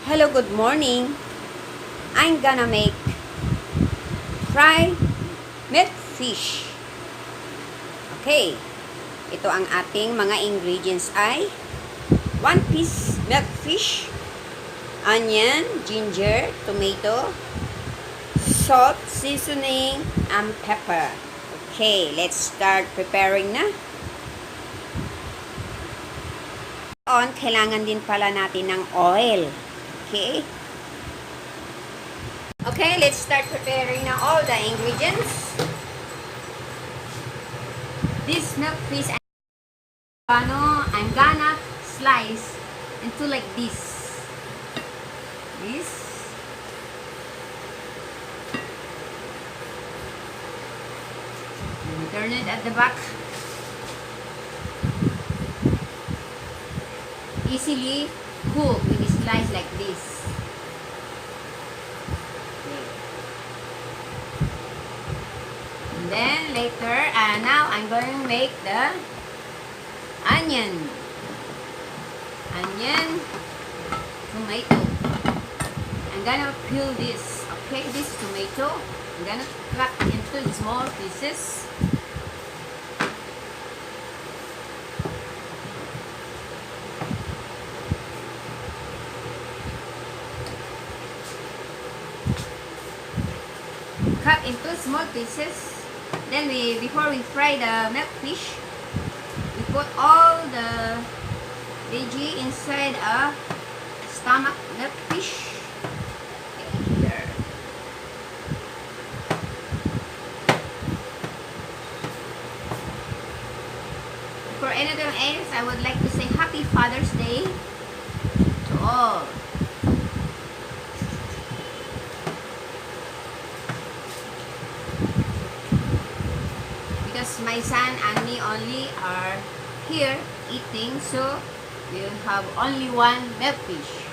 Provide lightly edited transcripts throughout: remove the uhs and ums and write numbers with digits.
Hello, good morning. I'm gonna make fried milk fish. Okay, ito ang ating mga ingredients ay 1 piece milk fish, onion, ginger, tomato, salt, seasoning, and pepper. Okay, let's start preparing na. Kailangan din pala natin ng oil. Okay? Okay, let's start preparing now all the ingredients. This milk fish, I'm gonna slice into like this. Turn it at the back. Easily cook when you slice like this. And then later, now I'm going to make the onion, tomato. I'm gonna peel this. Okay, this tomato, I'm gonna cut into small pieces. Cut into small pieces. Then before we fry the milk fish, we put all the veggie inside a stomach milk fish. Here. For anything else, I would like to say Happy Father's Day to all. Because my son and me only are here eating, so we will have only one milk fish.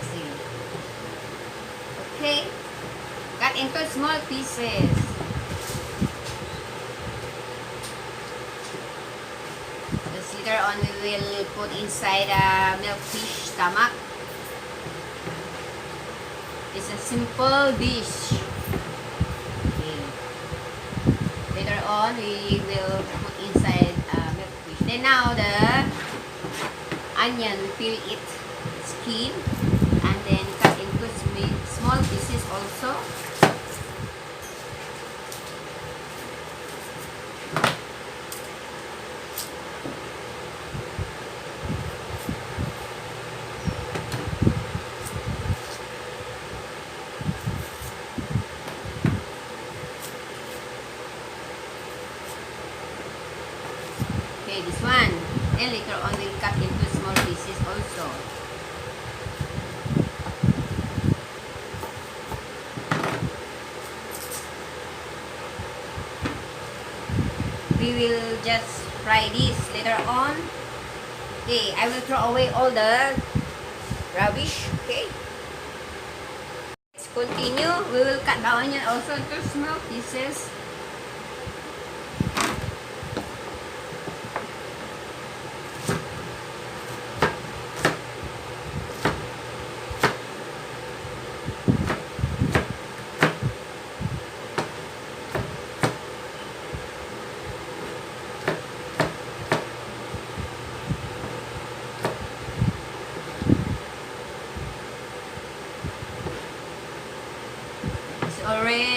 See. Okay, cut into small pieces. Because later on we will put inside a milk fish stomach. It's a simple dish. Later on, we will put inside milk fish. Then now the onion, peel it, skin, and then cut into small pieces also. Okay, this one. Then later on, we'll cut into small pieces also. We will just fry this later on. Okay, I will throw away all the rubbish. Okay. Let's continue. We will cut the onion also into small pieces.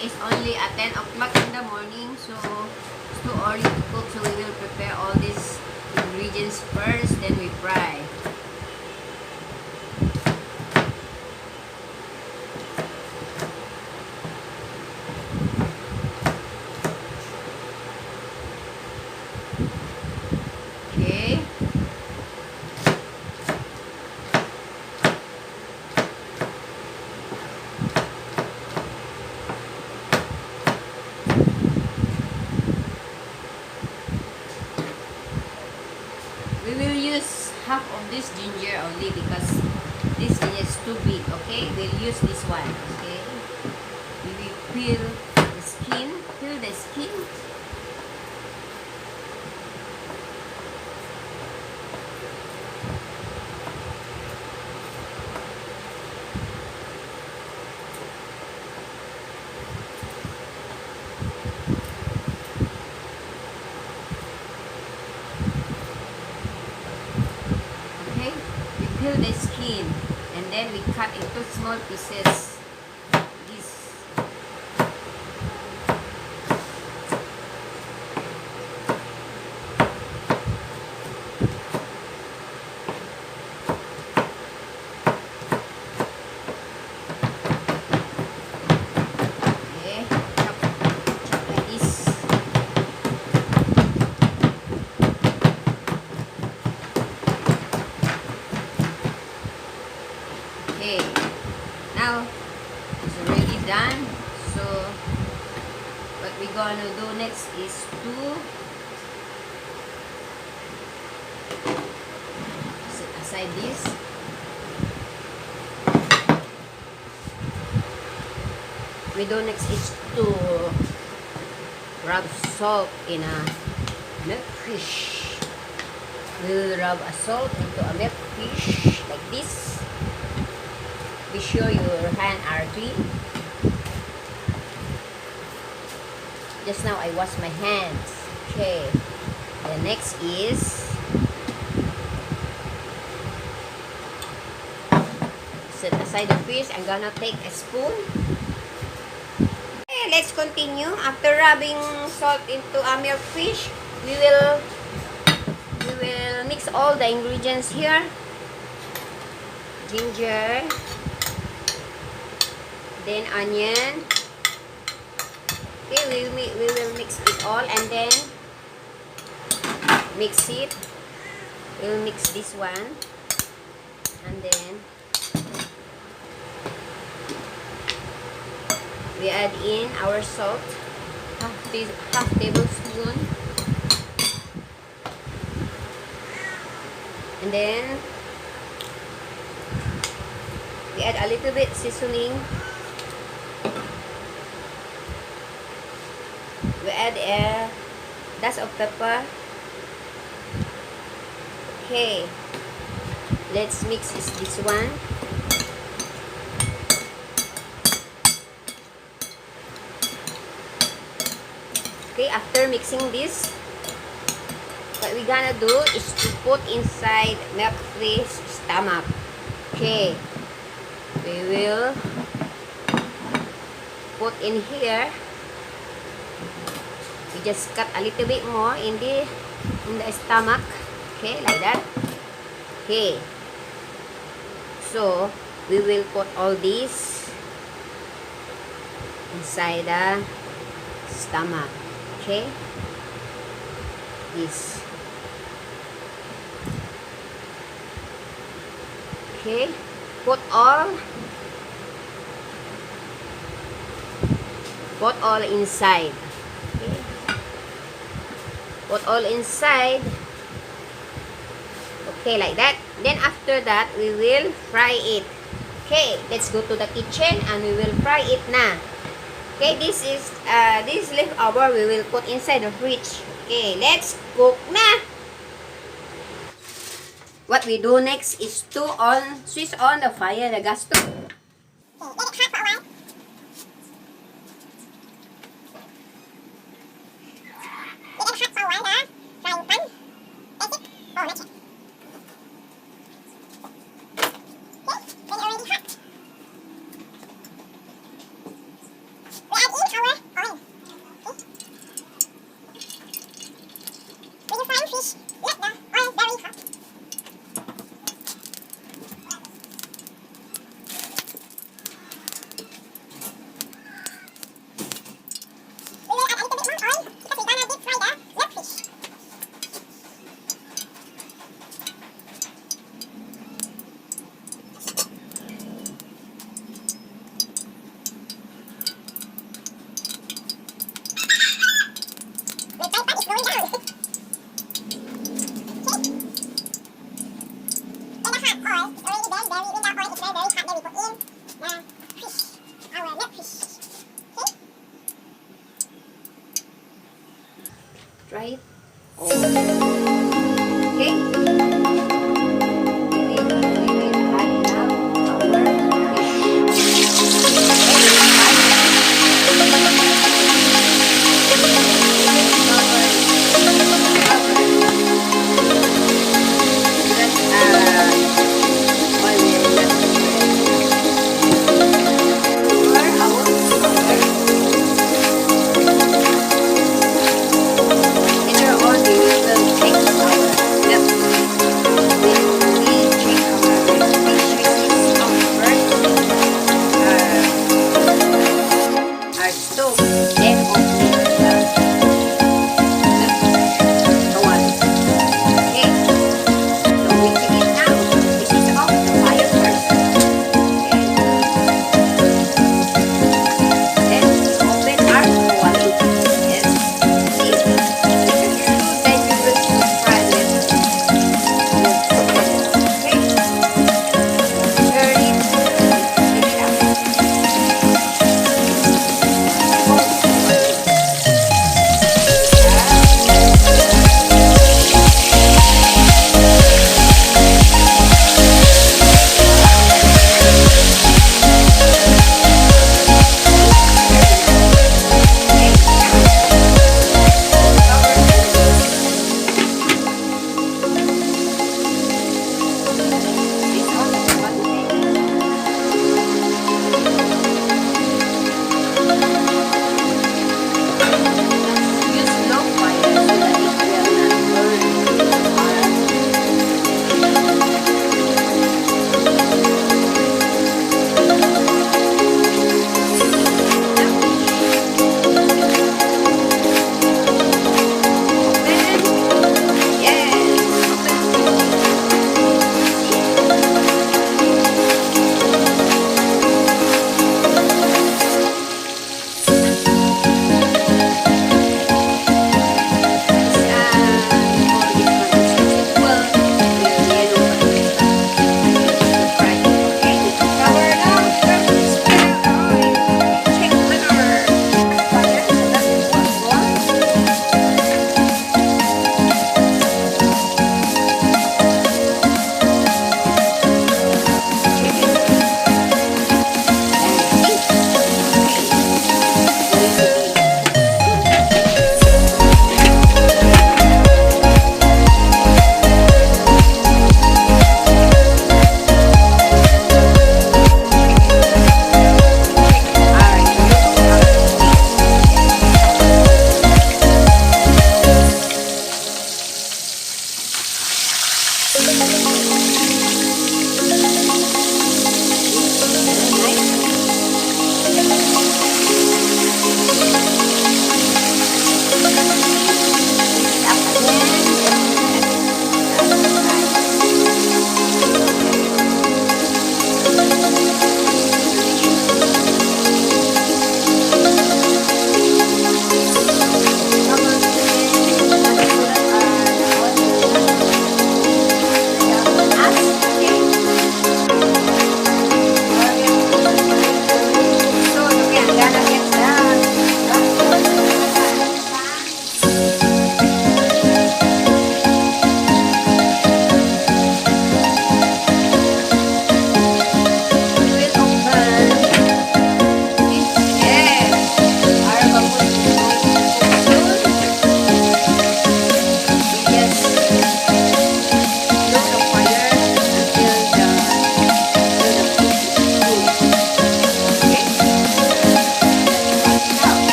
It's only at 10 o'clock in the morning, so it's too early to cook, so we will prepare all these ingredients first, then we fry. Okay. We will use half of this ginger only because this is too big. Okay, we'll use this one. Okay, we will peel the skin. the skin, and then we cut into small pieces. This. Okay, chop like this. Okay, now it's already done. So what we're gonna do next is to set aside this. We do next is to rub salt in a milk fish. We'll rub a salt into a milk fish like this. Be sure your hands are clean. Just now I wash my hands. Okay. The next is set aside the fish. I'm gonna take a spoon. Okay, let's continue. After rubbing salt into a milk fish, we will mix all the ingredients here. Ginger, then onion. Okay, we will mix it all and then mix it. We'll mix this one and then we add in our salt, half tablespoon, and then we add a little bit seasoning. We add a dash of pepper. Okay, let's mix this one. Okay, after mixing this, what we're gonna do is to put inside milk fish stomach. Okay, we will put in here. We just cut a little bit more in the stomach. Okay, like that. Okay, so we will put all this inside the stomach. Okay, this. Okay, put all inside. Okay, put all inside. Okay, like that. Then after that, we will fry it. Okay, let's go to the kitchen and we will fry it na. Okay, this is this leftover we will put inside the fridge. Okay, let's cook na. What we do next is to switch on the fire, the gas stove. Try it.